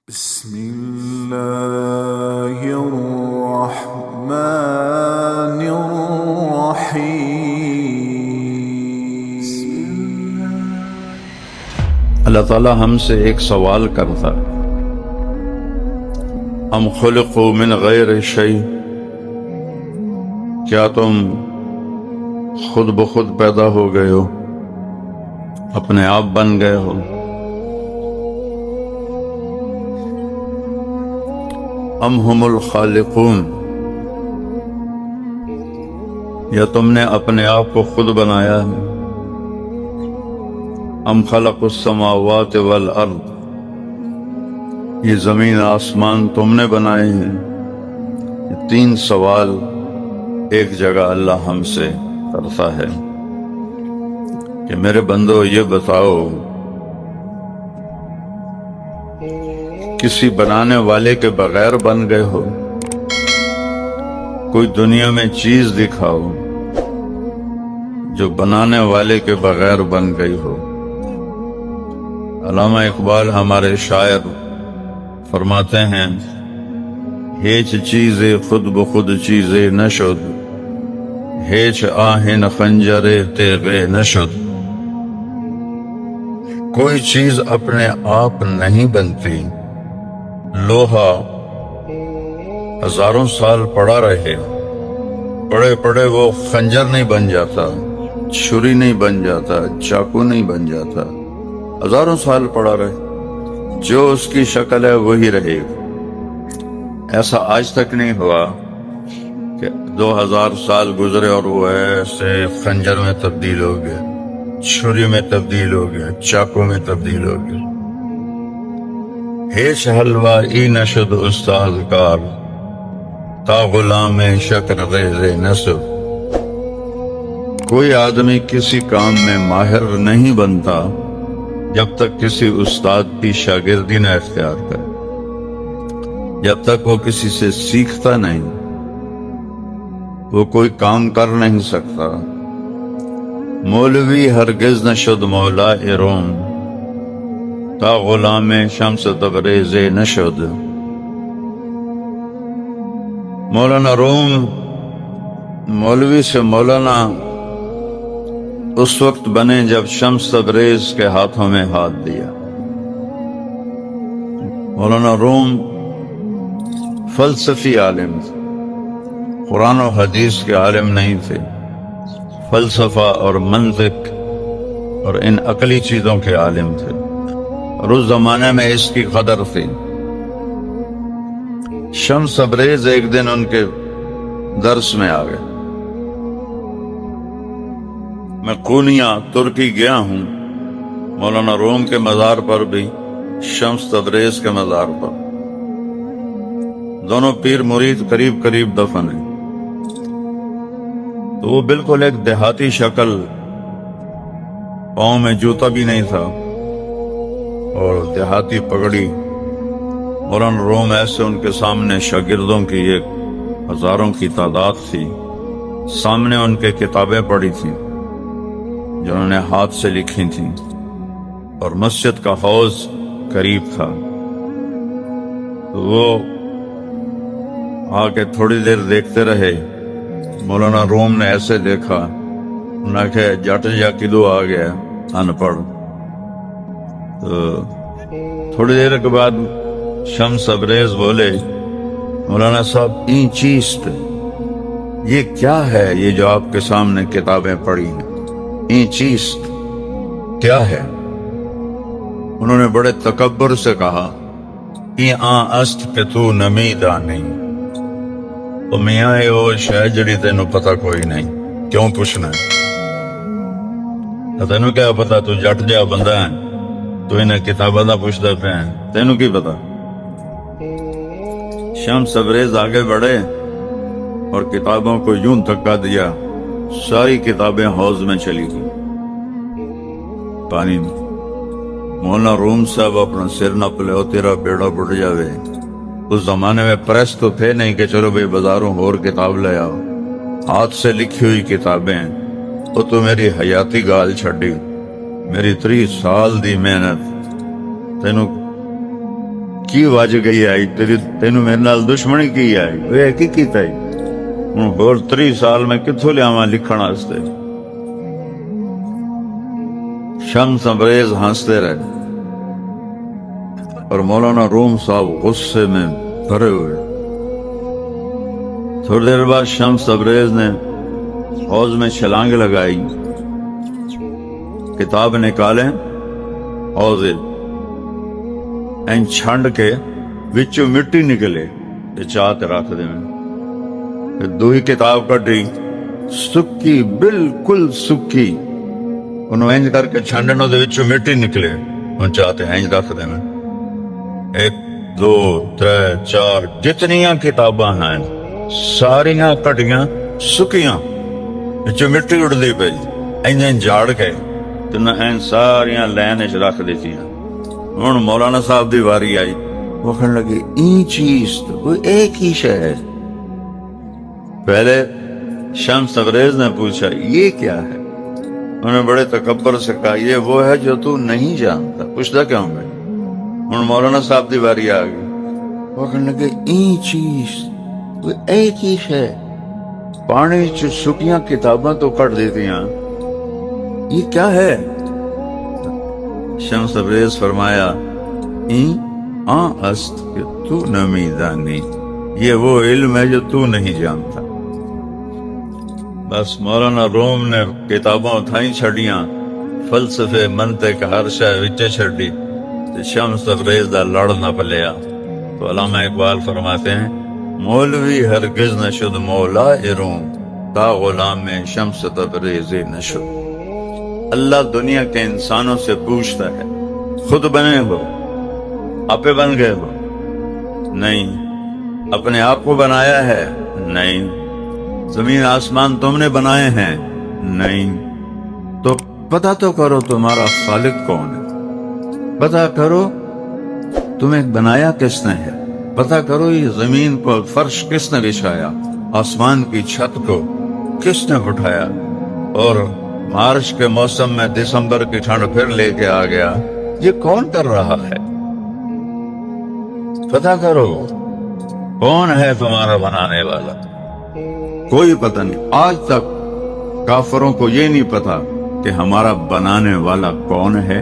بسم الله الرحمن الرحيم. اللہ تعالیٰ ہم سے ایک سوال کرتا ہے، ام خلقوا من غیر شیء، کیا تم خود بخود پیدا ہو گئے ہو، اپنے آپ بن گئے ہو؟ ام ہم الخالقون، یا تم نے اپنے آپ کو خود بنایا ہے؟ ام خلق السماوات والارض، یہ زمین آسمان تم نے بنائے ہیں؟ یہ تین سوال ایک جگہ اللہ ہم سے کرتا ہے کہ میرے بندو یہ بتاؤ، کسی بنانے والے کے بغیر بن گئے ہو؟ کوئی دنیا میں چیز دکھاؤ جو بنانے والے کے بغیر بن گئی ہو۔ علامہ اقبال ہمارے شاعر فرماتے ہیں، ہیچ چیزیں خود بخود چیزیں نشد، ہیچ آہن خنجرے تیغے نشد۔ کوئی چیز اپنے آپ نہیں بنتی، لوہا ہزاروں سال پڑا رہے، پڑے پڑے وہ خنجر نہیں بن جاتا، چھری نہیں بن جاتا، چاقو نہیں بن جاتا، ہزاروں سال پڑا رہے، جو اس کی شکل ہے وہی رہے گا۔ ایسا آج تک نہیں ہوا کہ 2000 سال گزرے اور وہ ایسے خنجر میں تبدیل ہو گیا، چھری میں تبدیل ہو گیا، چاقو میں تبدیل ہو گیا۔ ہیچ حلوائی نشد استاد کار، تا غلام شکر ریز نصب۔ کوئی آدمی کسی کام میں ماہر نہیں بنتا جب تک کسی استاد کی شاگردی نہ اختیار کرے، جب تک وہ کسی سے سیکھتا نہیں وہ کوئی کام کر نہیں سکتا۔ مولوی ہرگز نہ شد مولا روم، تا غلام شمس تبریز نہ شد۔ مولانا روم مولوی سے مولانا اس وقت بنے جب شمس تبریز کے ہاتھوں میں ہاتھ دیا۔ مولانا روم فلسفی عالم تھے، قرآن و حدیث کے عالم نہیں تھے، فلسفہ اور منطق اور ان عقلی چیزوں کے عالم تھے، اور اس زمانے میں اس کی قدر تھی۔ شمس تبریز ایک دن ان کے درس میں آ گئے۔ میں قونیہ ترکی گیا ہوں، مولانا روم کے مزار پر بھی، شمس تبریز کے مزار پر، دونوں پیر مرید قریب قریب دفن ہیں۔ تو وہ بالکل ایک دیہاتی شکل، پاؤں میں جوتا بھی نہیں تھا اور دیہاتی پگڑی۔ مولانا روم ایسے ان کے سامنے شاگردوں کی ایک ہزاروں کی تعداد تھی، سامنے ان کے کتابیں پڑھی تھیں جنہوں نے ہاتھ سے لکھی تھیں، اور مسجد کا حوض قریب تھا۔ تو وہ آ کے تھوڑی دیر دیکھتے رہے۔ مولانا روم نے ایسے دیکھا، انہوں نے کہا جٹ جا کدو آ گیا ان پڑھ۔ تو تھوڑی دیر کے بعد شمس تبریز بولے، مولانا صاحب این چیست، یہ کیا ہے یہ جو آپ کے سامنے کتابیں پڑھی ہیں، این چیست کیا ہے؟ انہوں نے بڑے تکبر سے کہا، این آن است کہ تو نمی دانی، تو میاں وہ شاید جڑی تینوں پتہ کوئی نہیں، کیوں پوچھنا ہے؟ تینوں کیا پتا، تو جٹ جا بندہ ہے، تو انہیں کتاباں دا پوچھتا پہ ہیں، تینوں کی پتا؟ شمس تبریز آگے بڑھے اور کتابوں کو یوں دھکا دیا، ساری کتابیں حوض میں چلی گئی، پانی میں۔ مولانا روم صاحب اپنا سر نہ پلے، تیرا بیڑا بڑھ جاوے۔ اس زمانے میں پریس تو تھے نہیں کہ چلو بھئی بازاروں اور کتاب لے آؤ، ہاتھ سے لکھی ہوئی کتابیں۔ وہ تو میری حیاتی گال چھڑی، میری 30 سال دی محنت، تینوں کی وجہ گئی آئی تینوں میرے نال دشمنی کی آئی وہ کی کیتا ہے ہوں اور 3 سال میں کتھوں لیاواں لکھن واسطے شمس ابریز ہنستے رہے اور مولانا روم صاحب غصے میں بھرے ہوئے تھوڑی دیر بعد شمس ابریز نے حوض میں چھلانگ لگائی کتاب نکالیں حوض این چھنڈ کے وچوں مٹی نکلے تے چاہتے رکھ دے میں پھر دوئی کتاب کٹی سکی بالکل سکی انہوں اینج کر کے چھنڈنوں دے وچوں مٹی نکلے ان چاہتے اینج رکھ دے میں 1 2 3 4 جتنیاں کتاباں ہیں ساریاں کٹیاں سکیاں وچوں مٹی اڑ دی پئی اینج جاڑ کے تے نہ این ساریاں لین وچ رکھ دتیاں ہن مولانا صاحب دی واری آئی وہ کہنے لگی این چیز تو کوئی ایک ہی شے ہے پہلے شمس ابریز نے پوچھا یہ کیا ہے انہوں نے بڑے تکبر سے کہا یہ وہ ہے جو تو نہیں جانتا پوچھتا کیوں میں ہن مولانا صاحب دی واری آ گئی وہ کہنے لگے این چیز کوئی ایک ہی شے پانی چ سکیاں کتاباں تو کٹ دیتیاں یہ کیا ہے شمس ابریز فرمایا است کہ تو نمی دانی یہ وہ علم ہے جو تو نہیں جانتا بس مولانا روم نے کتاباں اتھائیں چھڑیاں فلسفے منطق ہر شے وچے چھڑی تے شمس تبریز دا لڑ نہ پلیا تو علامہ اقبال فرماتے ہیں مولوی ہرگز نہ شد مولا روم تا غلام شمس تبریز نہ شد اللہ دنیا کے انسانوں سے پوچھتا ہے خود بنے ہو آپے بن گئے ہو نہیں اپنے آپ کو بنایا ہے نہیں زمین آسمان تم نے بنائے ہیں نہیں تو پتہ تو کرو تمہارا خالق کون ہے پتہ کرو تمہیں بنایا کس نے ہے پتہ کرو یہ زمین کو فرش کس نے بچھایا آسمان کی چھت کو کس نے اٹھایا اور مارچ کے موسم میں دسمبر کی ٹھنڈ پھر لے کے آ گیا یہ کون کر رہا ہے پتہ کرو کون ہے تمہارا بنانے والا کوئی پتہ نہیں آج تک کافروں کو یہ نہیں پتا کہ ہمارا بنانے والا کون ہے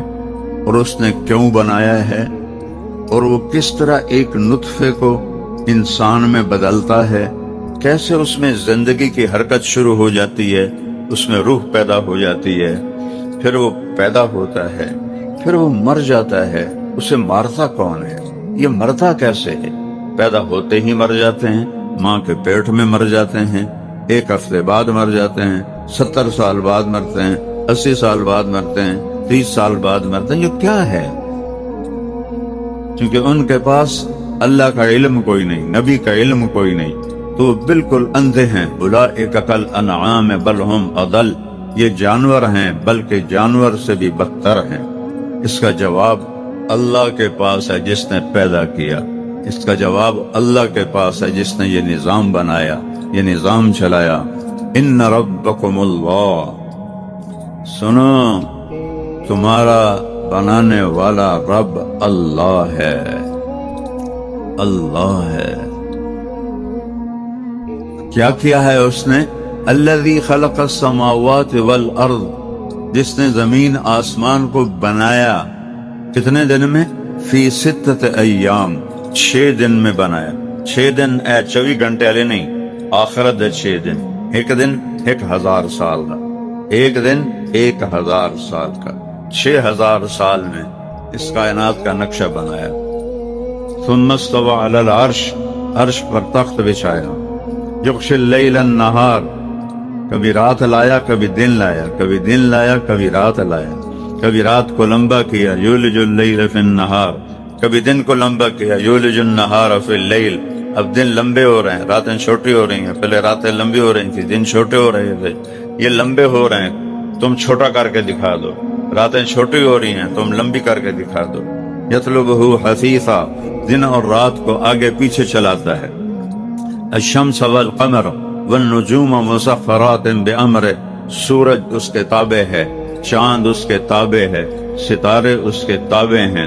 اور اس نے کیوں بنایا ہے اور وہ کس طرح ایک نطفے کو انسان میں بدلتا ہے کیسے اس میں زندگی کی حرکت شروع ہو جاتی ہے اس میں روح پیدا ہو جاتی ہے پھر وہ پیدا ہوتا ہے پھر وہ مر جاتا ہے اسے مارتا کون ہے یہ مرتا کیسے ہے پیدا ہوتے ہی مر جاتے ہیں ماں کے پیٹ میں مر جاتے ہیں 1 ہفتے بعد مر جاتے ہیں 70 سال بعد مرتے ہیں 80 سال بعد مرتے ہیں 30 سال بعد مرتے ہیں یہ کیا ہے کیونکہ ان کے پاس اللہ کا علم کوئی نہیں نبی کا علم کوئی نہیں تو بالکل اندھے ہیں اولئک کالانعام بل ہم اضل یہ جانور ہیں بلکہ جانور سے بھی بدتر ہیں اس کا جواب اللہ کے پاس ہے جس نے پیدا کیا اس کا جواب اللہ کے پاس ہے جس نے یہ نظام بنایا یہ نظام چلایا ان ربکم اللہ سنو تمہارا بنانے والا رب اللہ ہے اللہ ہے کیا کیا ہے اس نے الذی خلق السماوات والارض جس نے زمین آسمان کو بنایا کتنے دن میں فی 6 ایام 6 دن میں بنایا 6 دن 24 گھنٹے والے نہیں آخرت 6 دن ایک دن 1000 سال کا ایک دن 1000 سال کا 6000 سال میں اس کائنات کا نقشہ بنایا ثم استوى علی العرش عرش پر تخت بچھایا یغشی اللیل النہار کبھی رات لایا کبھی دن لایا کبھی دن لایا کبھی رات لایا کبھی رات کو لمبا کیا یولج اللیل فی النہار کبھی دن کو لمبا کیا یولج النہار فی اللیل اب دن لمبے ہو رہے ہیں راتیں چھوٹی ہو رہی ہیں پہلے راتیں لمبی ہو رہی تھی دن چھوٹے ہو رہے تھے یہ لمبے ہو رہے ہیں تم چھوٹا کر کے دکھا دو راتیں چھوٹی ہو رہی ہیں تم لمبی کر کے دکھا دو یطلبہ حثیثا دن اور رات کو آگے پیچھے چلاتا ہے الشمس والقمر والنجوم مسخرات بامرہ سورج اس کے تابع ہے چاند اس کے تابع ہے ستارے اس کے تابع ہیں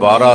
12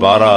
12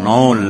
9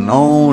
9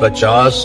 50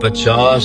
50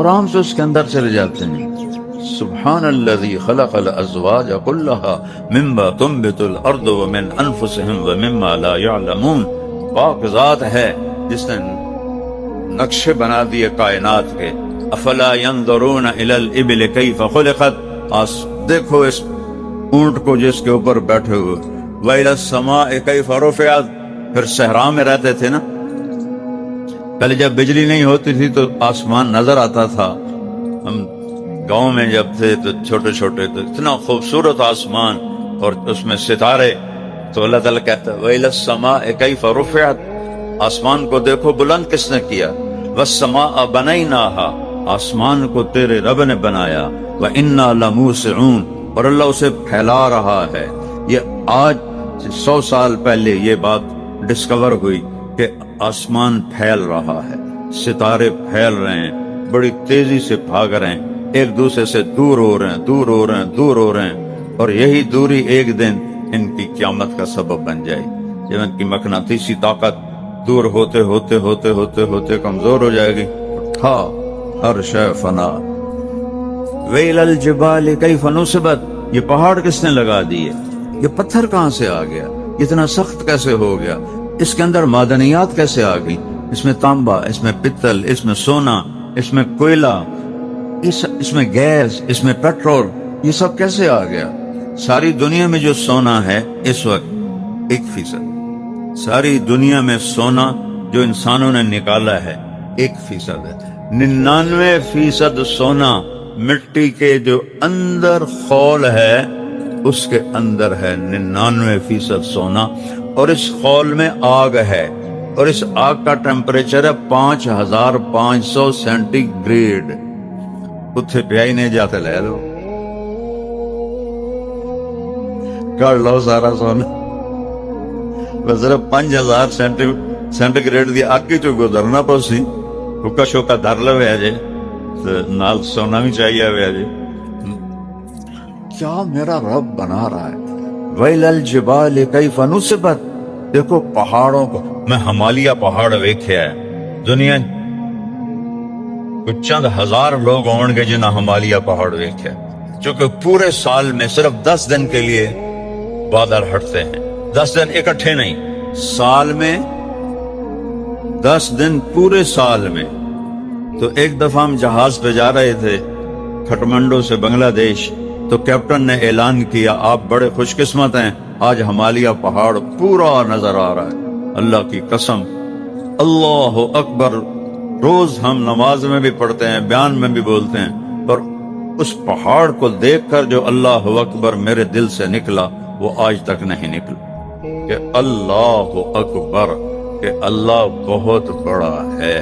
آرام سے اس کے اندر چلے جاتے ہیں. سبحان الذی خلق الازواج كلها مما تنبت الارض ومن انفسهم ومما لا يعلمون. پاک ذات ہے جس نے نقشے بنا دیے کائنات کے. افلا ينظرون الى الابل كيف خلقت. دیکھو اس اونٹ کو جس کے اوپر بیٹھے ہوئے. وإلى السماء كيف رفعت. پھر صحرا میں رہتے تھے نا, پہلے جب بجلی نہیں ہوتی تھی تو آسمان نظر آتا تھا. ہم گاؤں میں جب تھے تو چھوٹے چھوٹے تو اتنا خوبصورت آسمان اور اس میں ستارے. تو اللہ تعالیٰ کہتا ہے وَإِلَى السَّمَاءِ كَيْفَ رُفِعَتْ. آسمان کو دیکھو بلند کس نے کیا. وَالسَّمَاءَ بَنَيْنَاهَا. آسمان کو تیرے رب نے بنایا. وَإِنَّا لَمُوسِعُونَ. اور اللہ اسے پھیلا رہا ہے. یہ آج 100 سال پہلے یہ بات ڈسکور ہوئی کہ آسمان پھیل رہا ہے, ستارے پھیل رہے ہیں, بڑی تیزی سے بھاگ رہے ہیں, ایک دوسرے سے دور ہو رہے ہیں, دور ہو رہے ہیں, دور ہو رہے ہیں. اور یہی دوری ایک دن ان کی قیامت کا سبب بن جائے. جب ان کی مقناطیسی طاقت دور ہوتے ہوتے ہوتے ہوتے ہوتے کمزور ہو جائے گی, تھا ہر شے فنا. ویل الجبال کیف نصبت. یہ پہاڑ کس نے لگا دیے؟ یہ پتھر کہاں سے آ گیا؟ اتنا سخت کیسے ہو گیا؟ اس کے اندر معدنیات کیسے آ گئی؟ اس میں تانبا, اس میں پتل, اس میں سونا, اس میں کوئلہ, اس میں گیس, اس میں پیٹرول, یہ سب کیسے آ گیا؟ ساری دنیا میں جو سونا ہے اس وقت 1%. ساری دنیا میں سونا جو انسانوں نے نکالا ہے 1% ہے. 99% سونا مٹی کے جو اندر خول ہے اس کے اندر ہے. 99% سونا. اور اس خول میں آگ ہے, اور اس آگ کا ٹیمپریچر ہے 5500 سینٹی گریڈ. اتھے پیا ہی نہیں جاتے, لے لو کر لو سارا سونا. صرف 5000 سینٹی گریڈ دی آگ کی جو گزرنا پوسی حکا شوکا دھر لو جے نال سونا بھی چاہیے ہویا جے. کیا میرا رب بنا رہا ہے. ویل الجبال کیف نصبت. دیکھو پہاڑوں کو. میں ہمالیہ پہاڑ ویکھیا ہے. دنیا کچھ چند ہزار لوگ ہون گے جنہاں ہمالیہ پہاڑ ویکھیا ہے, جو کہ پورے سال میں صرف 10 دن کے لیے بادل ہٹتے ہیں. 10 دن اکٹھے نہیں, سال میں 10 دن پورے سال میں. تو ایک دفعہ ہم جہاز پہ جا رہے تھے کھٹمنڈو سے بنگلہ دیش, تو کیپٹن نے اعلان کیا آپ بڑے خوش قسمت ہیں, آج ہمالیہ پہاڑ پورا نظر آ رہا ہے. اللہ کی قسم, اللہ اکبر. روز ہم نماز میں بھی پڑھتے ہیں, بیان میں بھی بولتے ہیں, پر اس پہاڑ کو دیکھ کر جو اللہ اکبر میرے دل سے نکلا وہ آج تک نہیں نکلا. کہ اللہ اکبر, کہ اللہ بہت بڑا ہے.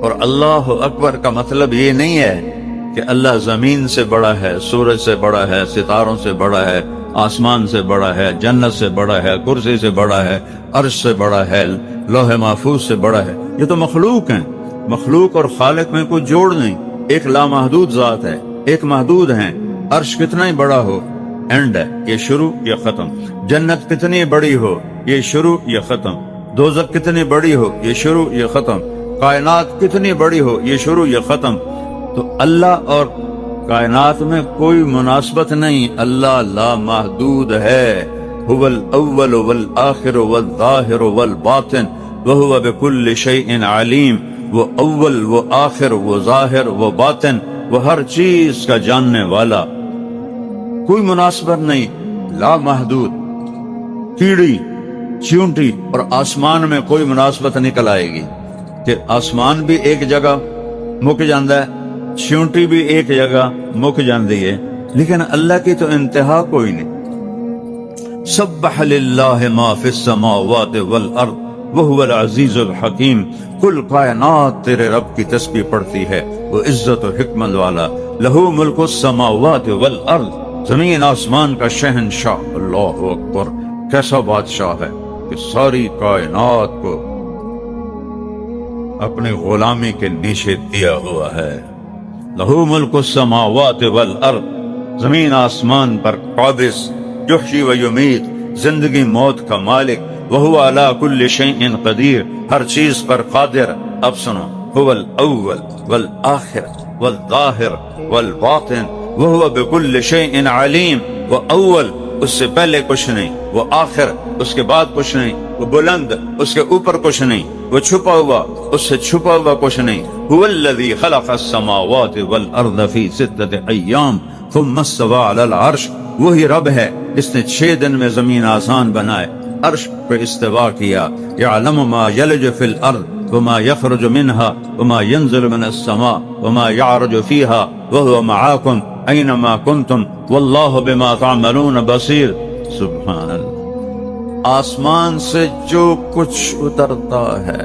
اور اللہ اکبر کا مطلب یہ نہیں ہے کہ اللہ زمین سے بڑا ہے, سورج سے بڑا ہے, ستاروں سے بڑا ہے, آسمان سے بڑا ہے, جنت سے بڑا ہے, کرسی سے بڑا ہے, عرش سے بڑا ہے, لوح محفوظ سے بڑا ہے. یہ تو مخلوق ہیں. مخلوق اور خالق میں کوئی جوڑ نہیں. ایک لامحدود ذات ہے, ایک محدود ہیں. عرش کتنا ہی بڑا ہو, اینڈ ہے, یہ شروع یا ختم. جنت کتنی بڑی ہو, یہ شروع یا ختم. دوزخ کتنی بڑی ہو, یہ شروع یا ختم. کائنات کتنی بڑی ہو, یہ شروع یا ختم. تو اللہ اور کائنات میں کوئی مناسبت نہیں. اللہ لا محدود ہے. هو الاول والآخر والظاہر والباطن وهو بكل شيء علیم. وہ اول, وہ آخر, وہ ظاہر, وہ باطن, وہ ہر چیز کا جاننے والا. کوئی مناسبت نہیں, لا محدود. کیڑی چیونٹی اور آسمان میں کوئی مناسبت نکل آئے گی کہ آسمان بھی ایک جگہ مک جاندہ ہے, چیونٹی بھی ایک جگہ مک جاندی ہے, لیکن اللہ کی تو انتہا کوئی نہیں. سبح للہ ما فی السماوات والارض وہو العزیز الحکیم. کل کائنات تیرے رب کی تسبیح پڑھتی ہے, وہ عزت و حکمت والا. لہو ملک السماوات والارض, زمین آسمان کا شہنشاہ. اللہ اکبر, کیسا بادشاہ ہے کہ ساری کائنات کو اپنے غلامی کے نیچے دیا ہوا ہے. لہو ملک السماوات والارض, زمین آسمان پر قابض. یحیی و یمیت, زندگی موت کا مالک. وہو علی کل شیء قدیر, ہر چیز پر قادر. اب سنو, هو الأول والآخر والظاهر والباطن وهو بكل شيء عليم. وہ اول اس سے پہلے کچھ نہیں، وہ آخر اس کے بعد کچھ نہیں، وہ بلند اس کے اوپر کچھ نہیں، وہ چھپا ہوا اس سے چھپا ہوا کچھ نہیں. هو الذي خلق السماوات والارض في 6 ايام ثم استوى على العرش. وہی رب ہے جس نے 6 دن میں زمین آسان بنائے، عرش پہ استوا کیا. يعلم ما يلج في الارض وما يخرج منها وما ينزل من السماء وما يعرج فيها وهو معاكم أينما كنتم والله بما تعملون بصير. سبحان اللہ. آسمان سے جو کچھ اترتا ہے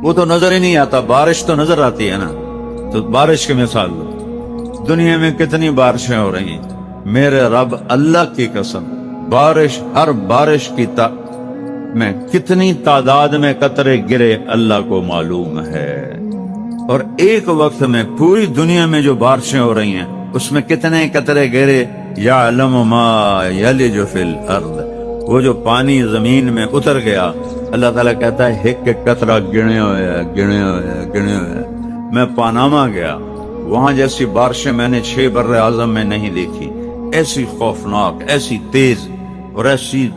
وہ تو نظر ہی نہیں آتا. بارش تو نظر آتی ہے نا، تو بارش کی مثال لو. دنیا میں کتنی بارشیں ہو رہی ہیں، میرے رب اللہ کی قسم، بارش ہر بارش کی میں کتنی تعداد میں قطرے گرے اللہ کو معلوم ہے. اور ایک وقت میں پوری دنیا میں جو بارشیں ہو رہی ہیں اس میں کتنے قطرے گرے. یعلم ما یلج فی الارض. وہ جو پانی زمین میں اتر گیا، اللہ تعالیٰ کہتا ہے ایک ایک قطرہ گنے ہوئے. میں پاناما گیا، وہاں جیسی بارشیں میں نے 6 بر اعظم میں نہیں دیکھی. ایسی خوفناک، ایسی تیز اور ایسی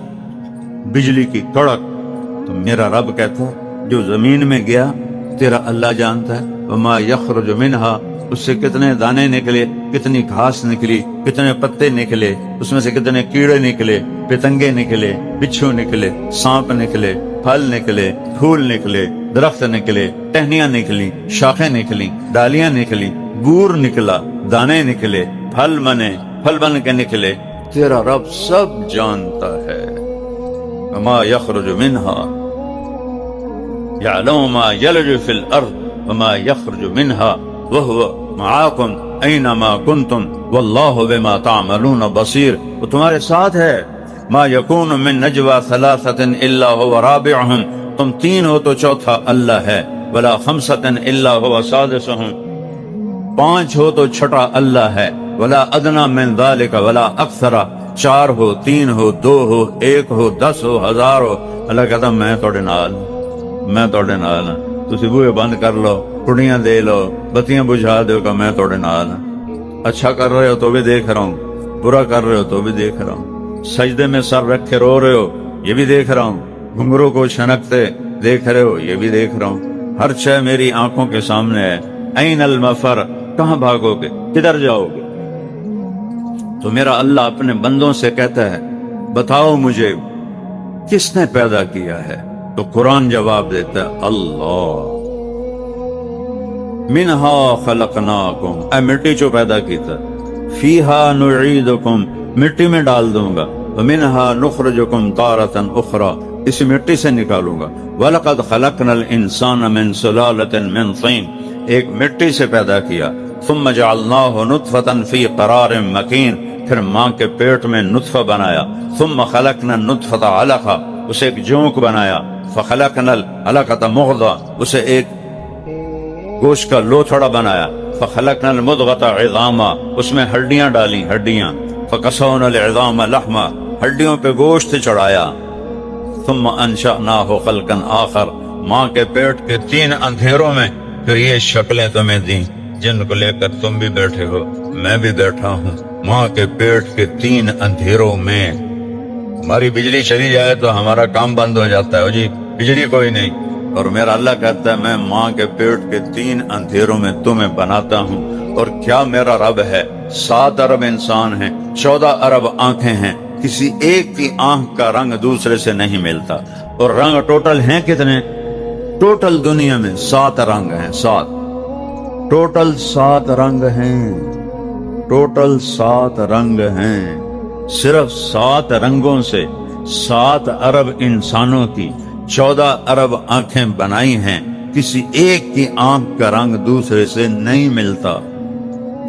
بجلی کی کڑک. تو میرا رب کہتا ہے جو زمین میں گیا تیرا اللہ جانتا ہے. وما یخرج منہا، اس سے کتنے دانے نکلے، کتنی گھاس نکلی، کتنے پتے نکلے، اس میں سے کتنے کیڑے نکلے، پتنگے نکلے، بچھو نکلے، سانپ نکلے، پھل نکلے، پھول نکلے، درخت نکلے، ٹہنیاں نکلی، شاخیں نکلی، ڈالیاں نکلی، بور نکلا، دانے نکلے، پھل بن کے نکلے. تیرا رب سب جانتا ہے. وما یخرج منہا یعلم ما یلج فی الارض وما یخرج منہا وهو معاکم اینما کنتم واللہ بما تعملون بصیر. وہ تمہارے ساتھ ہے. ما یکون من نجوى 3 الا هو رابعهم. تم 3 ہو تو چوتھا اللہ ہے. ولا 5 الا هو سادسهم. 5 ہو تو چھٹا اللہ ہے. ولا ادنى من ذلك ولا اکثر. 4 ہو، 3 ہو، 2 ہو، 1 ہو، 10 ہو، 1000 ہو. اللہ کہتا میں توڑے نال ہاں. تسی بوئے بند کر لو، کڑیاں دے لو، بتیاں بجھا دو کہ میں توڑے نال ہاں. اچھا کر رہے ہو تو بھی دیکھ رہا ہوں، برا کر رہے ہو تو بھی دیکھ رہا ہوں. سجدے میں سر رکھ کے رو رہے ہو یہ بھی دیکھ رہا ہوں. گھنگروں کو چھنکتے دیکھ رہے ہو یہ بھی دیکھ رہا ہوں. ہر شے میری آنکھوں کے سامنے ہے. این المفر، کہاں بھاگو گے، کدھر جاؤ گے؟ تو میرا اللہ اپنے بندوں سے کہتا ہے بتاؤ مجھے کس نے پیدا کیا ہے؟ تو قرآن جواب دیتا ہے اللہ. منہا خلقناکم، اے مٹی جو پیدا کیتا، فیہا نعیدکم، مٹی میں ڈال دوں گا، ومنہا نخرجکم تارۃ اخری، اس مٹی سے نکالوں گا. وَلَقَدْ خَلَقْنَا الْإِنسَانَ مِنْ سُلَالَةٍ مِنْ طِينٍ، ایک مٹی سے پیدا کیا. ثم جعلناہ نطفۃ فی قرار مکین، پھر ماں کے پیٹ میں نطفہ بنایا. ثم خلقنا النطفۃ علقہ، اسے ایک جونک بنایا. فخلقنا العلقۃ مضغہ، اسے ایک گوشت کا لوتھڑا بنایا. فخلقنا المضغۃ عظاما، اس میں ہڈیاں ڈالی، ہڈیاں. فکسونا العظام لحما، ہڈیوں پہ گوشت چڑھایا. ثم انشأناہ خلقا آخر، ماں کے پیٹ کے 3 اندھیروں میں پھر یہ شکلیں تمہیں دیں جن کو لے کر تم بھی بیٹھے ہو، میں بھی بیٹھا ہوں. ماں کے پیٹ کے 3 اندھیروں میں. ہماری بجلی چلی جائے تو ہمارا کام بند ہو جاتا ہے، جی بجلی کوئی نہیں. اور میرا اللہ کہتا ہے میں ماں کے پیٹ کے 3 اندھیروں میں تمہیں بناتا ہوں. اور کیا میرا رب ہے، 7 ارب انسان ہیں، 14 ارب آنکھیں ہیں. کسی ایک کی آنکھ کا رنگ دوسرے سے نہیں ملتا. اور رنگ ٹوٹل ہیں کتنے؟ ٹوٹل دنیا میں 7 رنگ ہیں. 7 ٹوٹل 7 رنگ ہیں. ٹوٹل 7 رنگ ہیں. صرف 7 رنگوں سے 7 ارب انسانوں کی 14 ارب آنکھیں بنائی ہیں. کسی ایک کی آنکھ کا رنگ دوسرے سے نہیں ملتا.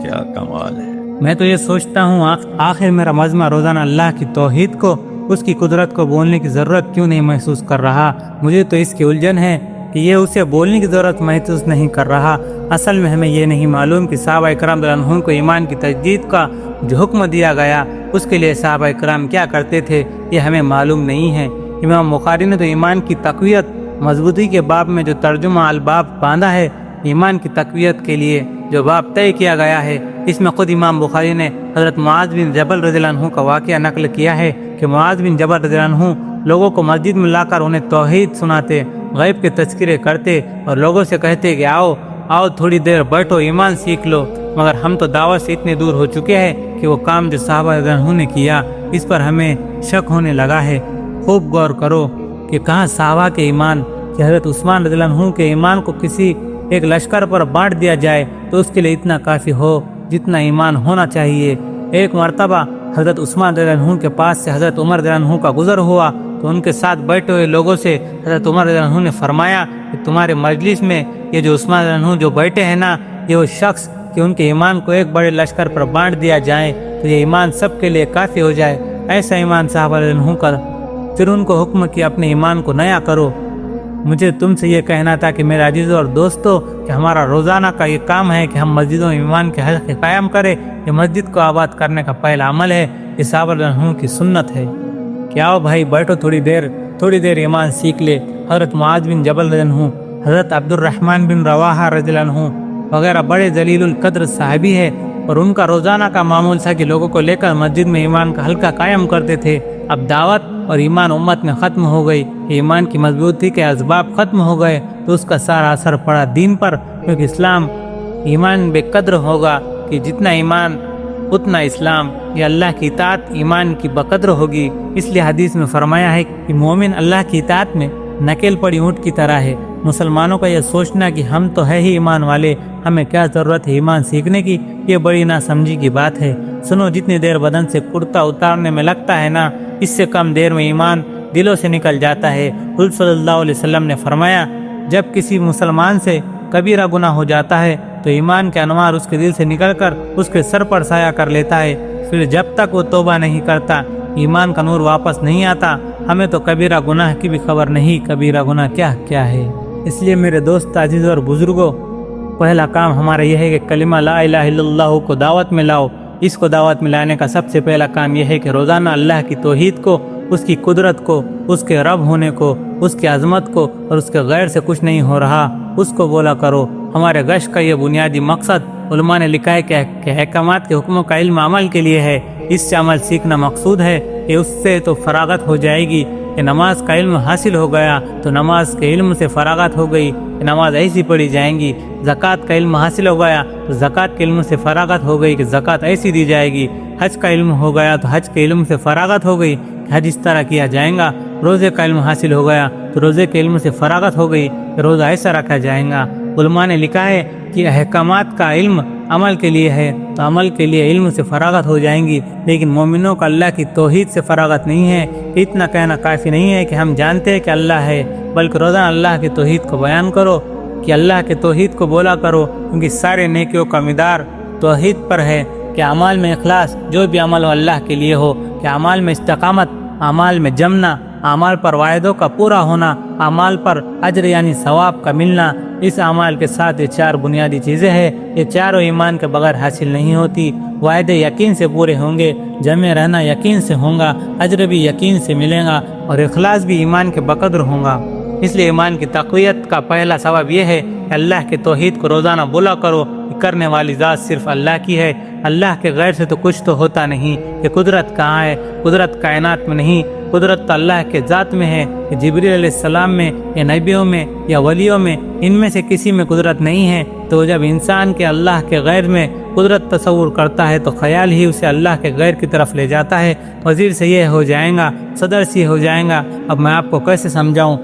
کیا کمال ہے. میں تو یہ سوچتا ہوں آخر میرا مجمع روزانہ اللہ کی توحید کو، اس کی قدرت کو بولنے کی ضرورت کیوں نہیں محسوس کر رہا. مجھے تو اس کی الجھن ہے کہ یہ اسے بولنے کی ضرورت محسوس نہیں کر رہا. اصل میں ہمیں یہ نہیں معلوم کہ صحابہ اکرام رضی اللہ عنہم کو ایمان کی تجدید کا جو حکم دیا گیا اس کے لیے صحابہ اکرام کیا کرتے تھے یہ ہمیں معلوم نہیں ہے. امام بخاری نے تو ایمان کی تقویت مضبوطی کے باب میں جو ترجمہ الباب باندھا ہے ایمان کی تقویت کے لیے جو باب طے کیا گیا ہے، اس میں خود امام بخاری نے حضرت معاذ بن جبل رضی اللہ عنہ کا واقعہ نقل کیا ہے کہ معاذ بن جبل رضی اللہ عنہ لوگوں کو مسجد میں لا کر انہیں توحید سناتے، غیب کے تذکرے کرتے اور لوگوں سے کہتے کہ آؤ تھوڑی دیر بیٹھو، ایمان سیکھ لو، مگر ہم تو دعوت سے اتنے دور ہو چکے ہیں کہ وہ کام جو صحابہ رضی اللہ عنہ نے کیا اس پر ہمیں شک ہونے لگا ہے۔ خوب غور کرو کہ کہاں صحابہ کے ایمان، کہ حضرت عثمان رضی اللہ عنہ کے ایمان کو کسی ایک لشکر پر بانٹ دیا جائے تو اس کے لیے اتنا کافی ہو جتنا ایمان ہونا چاہیے۔ ایک مرتبہ حضرت عثمان رضی اللہ عنہ کے پاس سے حضرت عمر رضی اللہ عنہ کا گزر ہوا تو ان کے ساتھ بیٹھے ہوئے لوگوں سے حضرت عمر رضی اللہ عنہ نے فرمایا کہ تمہارے مجلس میں یہ جو عثمان رضی اللہ عنہ جو بیٹھے ہیں نا، یہ وہ شخص کہ ان کے ایمان کو ایک بڑے لشکر پر بانٹ دیا جائے تو یہ ایمان سب کے لیے کافی ہو جائے، ایسا ایمان صحابہ رضی اللہ عنہ کا۔ پھر ان کو حکم کیا اپنے ایمان کو نیا کرو۔ مجھے تم سے یہ کہنا تھا کہ میرے عزیزوں اور دوستو کہ ہمارا روزانہ کا یہ کام ہے کہ ہم مسجدوں میں ایمان کے حلقے قائم کریں۔ یہ مسجد کو آباد کرنے کا پہلا عمل ہے، یہ صحابہ رضی اللہ عنہ کی سنت ہے کہ آؤ بھائی بیٹھو تھوڑی دیر ایمان سیکھ لے۔ حضرت معاذ بن جبل رضی اللہ عنہ، حضرت عبد الرحمن بن رواحہ رضی اللہ عنہ وغیرہ بڑے ذلیل القدر صحابی ہے اور ان کا روزانہ کا معمول تھا کہ لوگوں کو لے کر مسجد میں ایمان کا حلقہ قائم کرتے تھے۔ اب دعوت اور ایمان امت میں ختم ہو گئی، ایمان کی مضبوطی کے اسباب ختم ہو گئے تو اس کا سارا اثر پڑا دین پر، کیونکہ اسلام ایمان بے قدر ہوگا کہ جتنا ایمان اتنا اسلام، یہ اللہ کی اطاعت ایمان کی بقدر ہوگی۔ اس لیے حدیث میں فرمایا ہے کہ مومن اللہ کی اطاعت میں نکیل پڑی اونٹ کی طرح ہے۔ مسلمانوں کا یہ سوچنا کہ ہم تو ہے ہی ایمان والے، ہمیں کیا ضرورت ہے ایمان سیکھنے کی، یہ بڑی ناسمجھی کی بات ہے۔ سنو، جتنی دیر بدن سے کرتا اتارنے میں لگتا ہے نا، اس سے کم دیر میں ایمان دلوں سے نکل جاتا ہے۔ حضور صلی اللہ علیہ وسلم نے فرمایا جب کسی مسلمان سے کبیرہ گناہ ہو جاتا ہے تو ایمان کے انوار اس کے دل سے نکل کر اس کے سر پر سایہ کر لیتا ہے، پھر جب تک وہ توبہ نہیں کرتا ایمان کا نور واپس نہیں آتا۔ ہمیں تو کبیرہ گناہ کی بھی خبر نہیں، کبیرہ گناہ کیا ہے۔ اس لیے میرے دوست عزیزوں اور بزرگوں، پہلا کام ہمارا یہ ہے کہ کلمہ لا الہ الا اللہ کو دعوت میں لاؤ۔ اس کو دعوت میں لانے کا سب سے پہلا کام یہ ہے کہ روزانہ اللہ کی توحید کو، اس کی قدرت کو، اس کے رب ہونے کو، اس کی عظمت کو اور اس کے غیر سے کچھ نہیں ہو رہا، اس کو بولا کرو۔ ہمارے گشت کا یہ بنیادی مقصد علماء نے لکھا ہے کہ احکامات کے حکموں کا علم عمل کے لیے ہے۔ اس سے عمل سیکھنا مقصود ہے کہ اس سے تو فراغت ہو جائے گی کہ نماز کا علم حاصل ہو گیا تو نماز کے علم سے فراغت ہو گئی کہ نماز ایسی پڑھی جائیں گی۔ زکوٰۃ کا علم حاصل ہو گیا تو زکوٰۃ کے علم سے فراغت ہو گئی کہ زکوٰۃ ایسی دی جائے گی۔ حج کا علم ہو گیا تو حج کے علم سے فراغت ہو گئی کہ حج اس طرح کیا جائے گا۔ روزے کا علم حاصل ہو گیا تو روزے کے علم سے فراغت ہو گئی کہ روزہ ایسا رکھا جائے گا۔ علماء نے لکھا ہے کہ احکامات کا علم عمل کے لیے ہے تو عمل کے لیے علم سے فراغت ہو جائیں گی، لیکن مومنوں کا اللہ کی توحید سے فراغت نہیں ہے۔ اتنا کہنا کافی نہیں ہے کہ ہم جانتے ہیں کہ اللہ ہے، بلکہ روزانہ اللہ کی توحید کو بیان کرو، کہ اللہ کے توحید کو بولا کرو، کیونکہ سارے نیکیوں کا مدار توحید پر ہے کہ اعمال میں اخلاص، جو بھی عمل ہو اللہ کے لیے ہو، کہ اعمال میں استقامت، اعمال میں جمنا، اعمال پر وعدوں کا پورا ہونا، اعمال پر اجر یعنی ثواب کا ملنا۔ اس اعمال کے ساتھ یہ چار بنیادی چیزیں ہیں، یہ چاروں ایمان کے بغیر حاصل نہیں ہوتی۔ وعدے یقین سے پورے ہوں گے، جمع رہنا یقین سے ہوگا، اجر بھی یقین سے ملے گا اور اخلاص بھی ایمان کے بقدر ہوگا۔ اس لیے ایمان کی تقویت کا پہلا سبب یہ ہے کہ اللہ کے توحید کو روزانہ بولا کرو۔ کرنے والی ذات صرف اللہ کی ہے، اللہ کے غیر سے تو کچھ تو ہوتا نہیں۔ کہ قدرت کہاں ہے؟ قدرت کائنات میں نہیں، قدرت تو اللہ کے ذات میں ہے۔ کہ جبریل علیہ السلام میں یا نبیوں میں یا ولیوں میں، ان میں سے کسی میں قدرت نہیں ہے۔ تو جب انسان کے اللہ کے غیر میں قدرت تصور کرتا ہے تو خیال ہی اسے اللہ کے غیر کی طرف لے جاتا ہے۔ وزیر سے یہ ہو جائے گا، صدر سے ہو جائے گا۔ اب میں آپ کو کیسے سمجھاؤں؟